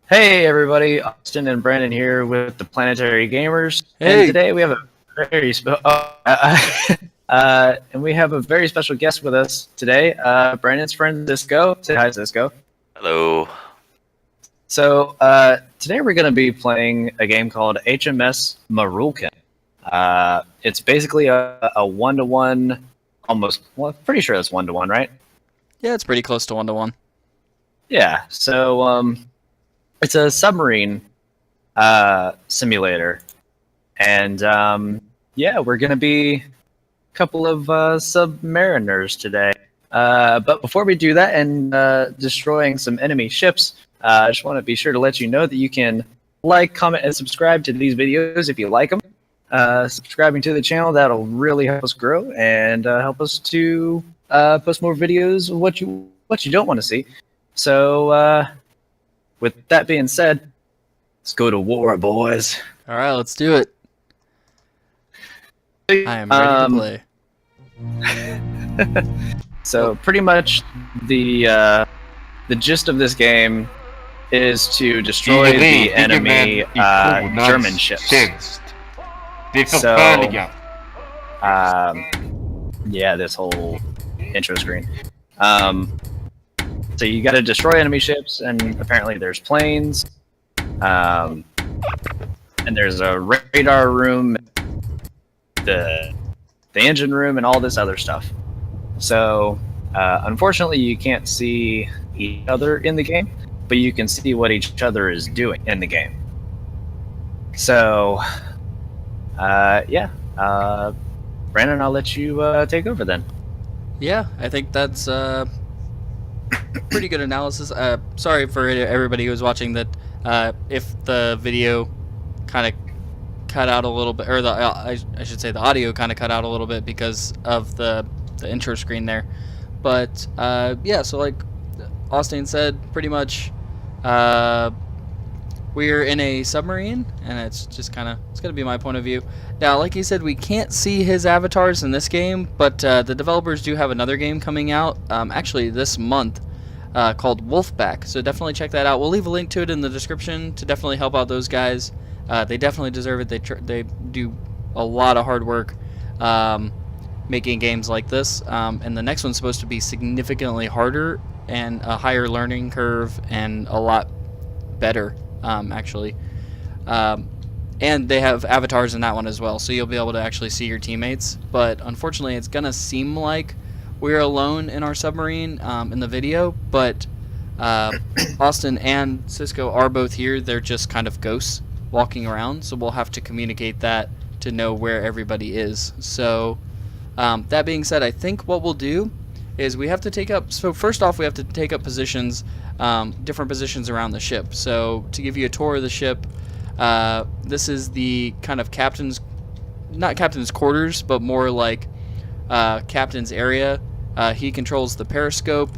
Hey everybody, Austin and Brandon here with the Planetarygamers, and Hey, today we have a and we have a very special guest with us today. Brandon's friend Cisco. Say hi, Cisco. Hello. So today we're going to be playing a game called HMS Marulken. It's basically a one-to-one, almost. Well, pretty sure it's one-to-one, right? yeah, it's pretty close to 1-to-1. Yeah. So it's a submarine simulator. And yeah, we're going to be a couple of submariners today. But before we do that and destroying some enemy ships, I just want to be sure to let you know that you can like, comment, and subscribe to these videos if you like them. Subscribing to the channel, that'll really help us grow and help us to post more videos of what you don't want to see. So with that being said, let's go to war, boys. All right, let's do it. I am ready to play. So pretty much the gist of this game is to destroy the enemy German ships. So yeah, this whole intro screen. So you got to destroy enemy ships, and apparently there's planes, and there's a radar room, the engine room, and all this other stuff. So unfortunately you can't see each other in the game, but you can see what each other is doing in the game. So yeah, Brandon, I'll let you take over then. Yeah, I think that's pretty good analysis. Sorry for everybody who was watching that if the video kind of cut out a little bit, or I should say the audio kind of cut out a little bit because of the intro screen there. But yeah, so like Austin said, pretty much we're in a submarine, and it's just kind of, it's going to be my point of view. Now, like he said, we can't see his avatars in this game, but the developers do have another game coming out actually this month called Wolfpack, so definitely check that out. We'll leave a link to it in the description to definitely help out those guys. They definitely deserve it. They do a lot of hard work making games like this, and the next one's supposed to be significantly harder and a higher learning curve and a lot better, actually. And they have avatars in that one as well, so you'll be able to actually see your teammates. But unfortunately, it's gonna seem like we're alone in our submarine in the video, but Austin and Cisco are both here. They're just kind of ghosts walking around, so we'll have to communicate that to know where everybody is. So that being said, I think what we'll do is we have to take up, so first off we have to take up positions, different positions around the ship. So to give you a tour of the ship, this is the kind of captain's, not captain's quarters, but more like captain's area. He controls the periscope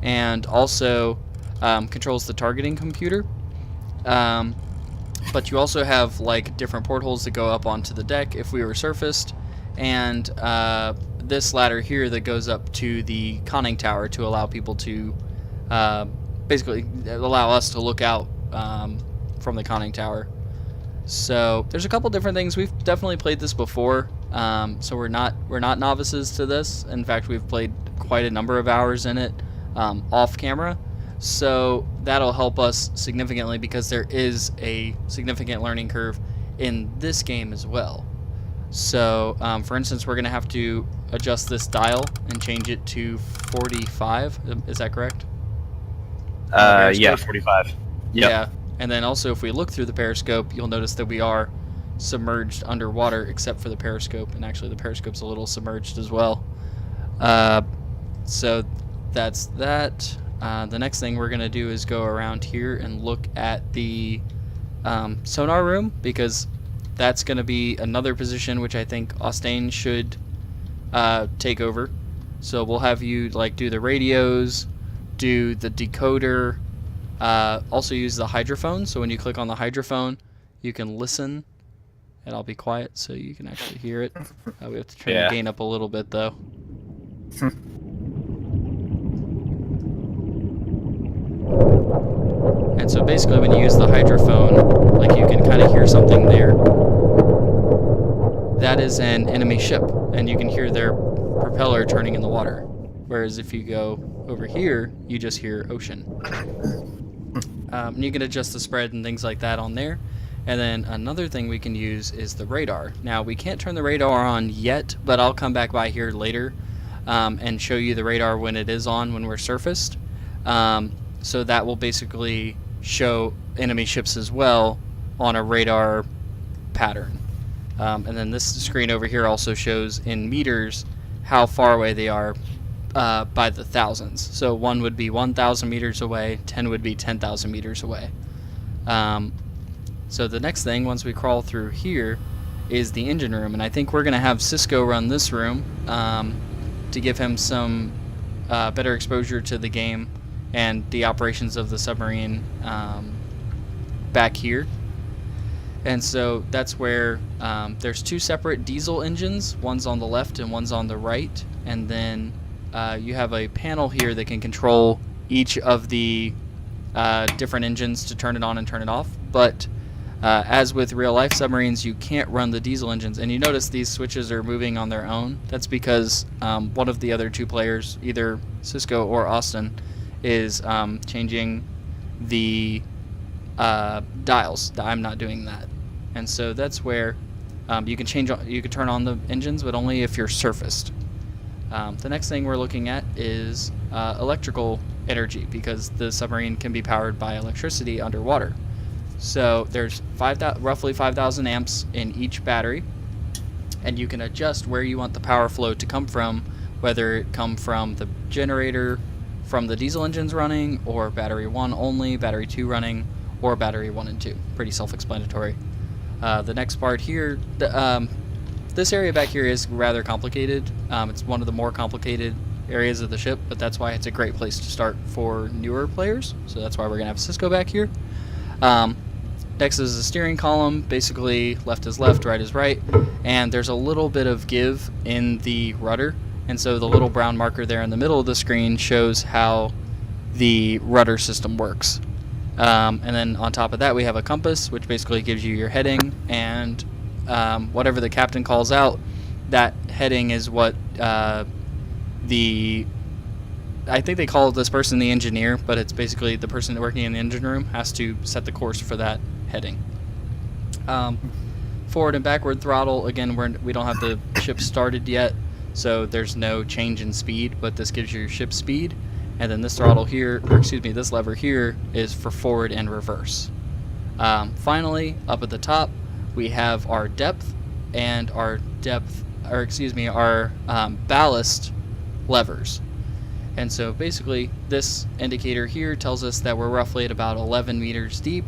and also controls the targeting computer. But you also have like different portholes that go up onto the deck if we were surfaced, and this ladder here that goes up to the conning tower to allow people to basically allow us to look out from the conning tower. So there's a couple different things. We've definitely played this before, so we're not novices to this. In fact, we've played quite a number of hours in it off camera. So that'll help us significantly because there is a significant learning curve in this game as well. So for instance, we're going to have to adjust this dial and change it to 45. Is that correct? Yeah, 45. Yep. Yeah, and then also if we look through the periscope, you'll notice that we are submerged underwater except for the periscope, and actually the periscope's a little submerged as well. So that's that. The next thing we're going to do is go around here and look at the sonar room, because that's going to be another position which I think Austin should take over. So we'll have you like do the radios, do the decoder, also use the hydrophone. So when you click on the hydrophone, you can listen, and I'll be quiet so you can actually hear it. We have to turn the gain up a little bit though. And so basically when you use the hydrophone, like you can kind of hear something there. That is an enemy ship, and you can hear their propeller turning in the water. Whereas if you go over here, you just hear ocean. And you can adjust the spread and things like that on there. And then another thing we can use is the radar. Now, we can't turn the radar on yet, but I'll come back by here later and show you the radar when it is on, when we're surfaced. So that will basically show enemy ships as well on a radar pattern. And then this screen over here also shows in meters how far away they are by the thousands. So 1 would be 1,000 meters away, 10 would be 10,000 meters away. So the next thing, once we crawl through here, is the engine room. And I think we're going to have Cisco run this room to give him some better exposure to the game and the operations of the submarine back here. And so that's where there's 2 separate diesel engines. One's on the left and one's on the right. And then you have a panel here that can control each of the different engines to turn it on and turn it off. But as with real-life submarines, you can't run the diesel engines. And you notice these switches are moving on their own. That's because one of the other 2 players, either Cisco or Austin, is changing the dials. I'm not doing that. And so that's where you can turn on the engines, but only if you're surfaced. The next thing we're looking at is electrical energy, because the submarine can be powered by electricity underwater. So there's roughly 5,000 amps in each battery, and you can adjust where you want the power flow to come from, whether it come from the generator, from the diesel engines running, or battery 1 only, battery 2 running, or battery 1 and 2. Pretty self-explanatory. The next part here, this area back here is rather complicated. It's one of the more complicated areas of the ship, but that's why it's a great place to start for newer players. So that's why we're going to have Cisco back here. Next is the steering column. Basically, left is left, right is right, and there's a little bit of give in the rudder, and so the little brown marker there in the middle of the screen shows how the rudder system works. And then on top of that, we have a compass, which basically gives you your heading, and whatever the captain calls out, that heading is what I think they call this person the engineer, but it's basically the person working in the engine room has to set the course for that heading. Forward and backward throttle, again, we don't have the ship started yet, so there's no change in speed, but this gives you your ship speed. And then this throttle here, or excuse me, this lever here is for forward and reverse. Finally, up at the top, we have our depth and our ballast levers. And so basically this indicator here tells us that we're roughly at about 11 meters deep,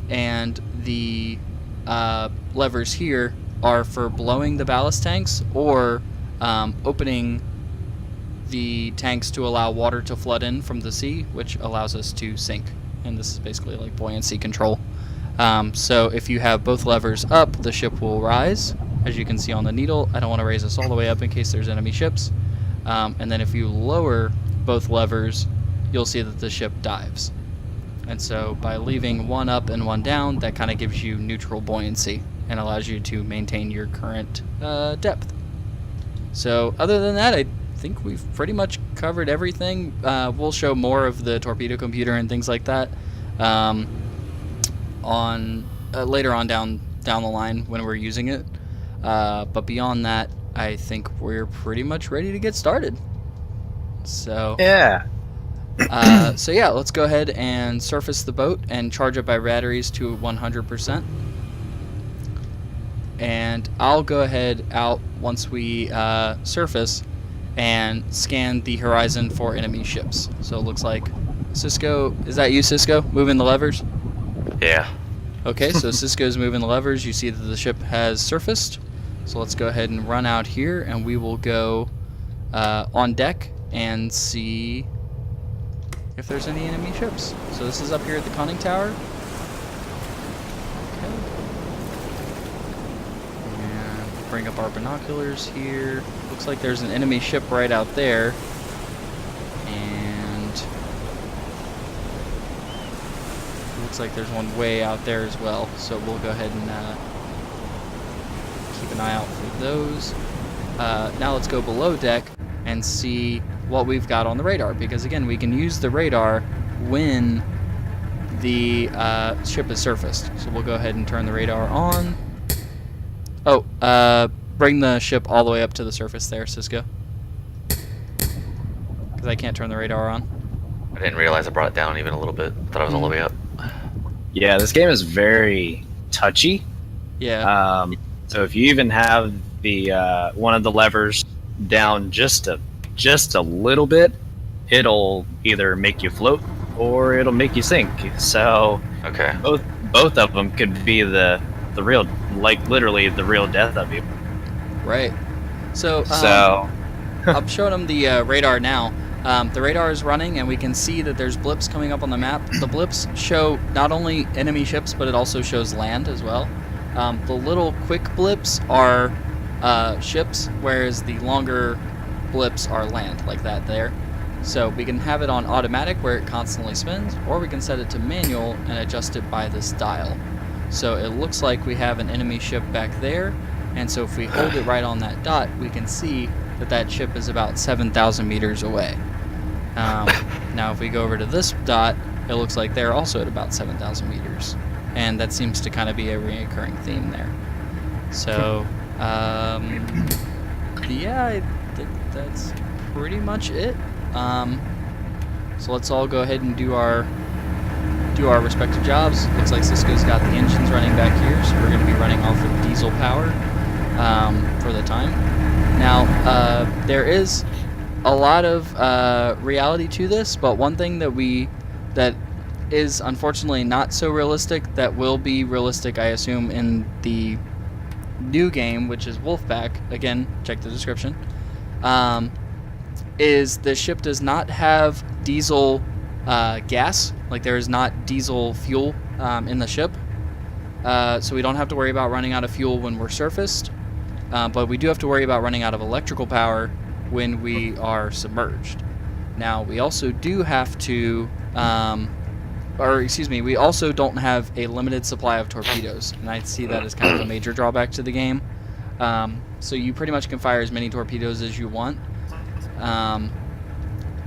and the levers here are for blowing the ballast tanks or opening the tanks to allow water to flood in from the sea, which allows us to sink. And this is basically like buoyancy control. So if you have both levers up, the ship will rise, as you can see on the needle. I don't want to raise this all the way up in case there's enemy ships. And then if you lower both levers, you'll see that the ship dives. And so by leaving one up and one down, that kind of gives you neutral buoyancy and allows you to maintain your current depth. So other than that, I think we've pretty much covered everything. We'll show more of the torpedo computer and things like that later on down the line when we're using it. But beyond that, I think we're pretty much ready to get started. So Yeah. So yeah, let's go ahead and surface the boat and charge up our batteries to 100%. And I'll go ahead out once we surface and scan the horizon for enemy ships. So it looks like Cisco, is that you, Cisco, moving the levers? Yeah. Okay, so Cisco's moving the levers. You see that the ship has surfaced. So let's go ahead and run out here, and we will go on deck and see if there's any enemy ships. So this is up here at the conning tower. Okay. And bring up our binoculars here. Looks like there's an enemy ship right out there. And looks like there's one way out there as well. So we'll go ahead and keep an eye out for those. Now let's go below deck and see what we've got on the radar, because again, we can use the radar when the ship is surfaced. So we'll go ahead and turn the radar on. Oh, bring the ship all the way up to the surface there, Cisco. Because I can't turn the radar on. I didn't realize I brought it down even a little bit. Thought I was all the way up. Yeah, this game is very touchy. Yeah. So if you even have the one of the levers down just a little bit, it'll either make you float or it'll make you sink. So Okay. both of them could be the real, like literally the real death of you. Right. So I'm showing them the radar now. The radar is running, and we can see that there's blips coming up on the map. The blips show not only enemy ships, but it also shows land as well. The little quick blips are ships, whereas the longer blips are land, like that there. So we can have it on automatic, where it constantly spins, or we can set it to manual and adjust it by this dial. So it looks like we have an enemy ship back there, and so if we hold it right on that dot, we can see that that ship is about 7,000 meters away. Now if we go over to this dot, it looks like they're also at about 7,000 meters. And that seems to kind of be a recurring theme there. So, yeah, I think that's pretty much it. So let's all go ahead and do our respective jobs. Looks like Cisco's got the engines running back here, so we're going to be running off of diesel power for the time. Now, there is a lot of reality to this, but one thing that is unfortunately not so realistic, that will be realistic, I assume, in the new game, which is Wolfpack, again, check the description, is the ship does not have diesel gas, like there is not diesel fuel in the ship, so we don't have to worry about running out of fuel when we're surfaced, but we do have to worry about running out of electrical power when we are submerged. Now, we also do have to, we also don't have a limited supply of torpedoes, and I see that as kind of a major drawback to the game. So you pretty much can fire as many torpedoes as you want,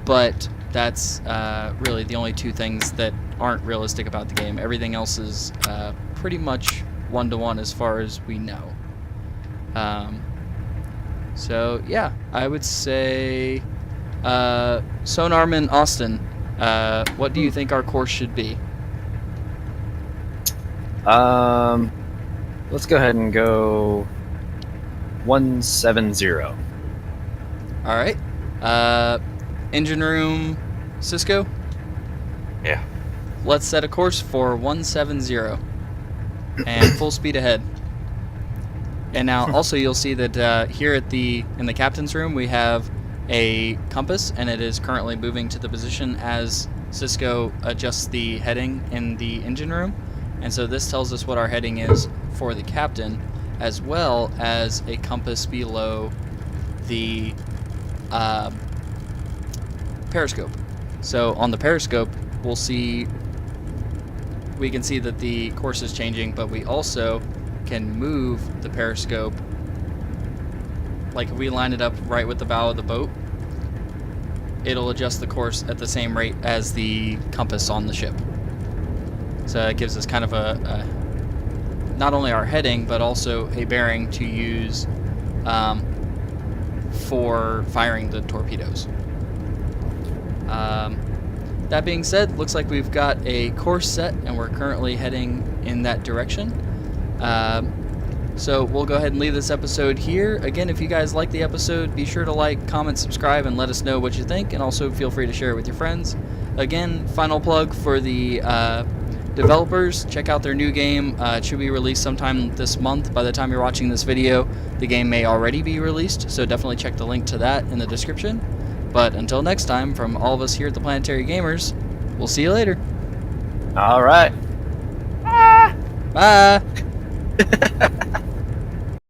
but that's really the only two things that aren't realistic about the game. Everything else is pretty much one-to-one as far as we know. So yeah, I would say Sonarman Austin, what do you think our course should be? Let's go ahead and go 170. All right. Engine room, Cisco? Yeah. Let's set a course for 170 and full speed ahead. And now also you'll see that here in the captain's room we have a compass, and it is currently moving to the position as Cisco adjusts the heading in the engine room. And so this tells us what our heading is for the captain, as well as a compass below the periscope. So on the periscope we can see that the course is changing, but we also can move the periscope. Like if we line it up right with the bow of the boat, it'll adjust the course at the same rate as the compass on the ship. So it gives us kind of a not only our heading, but also a bearing to use for firing the torpedoes. That being said, looks like we've got a course set, and we're currently heading in that direction. So we'll go ahead and leave this episode here. Again, if you guys like the episode, be sure to like, comment, subscribe, and let us know what you think, and also feel free to share it with your friends. Again, final plug for the developers. Check out their new game. It should be released sometime this month. By the time you're watching this video, the game may already be released, so definitely check the link to that in the description. But until next time, from all of us here at the Planetary Gamers, we'll see you later. All right. Bye.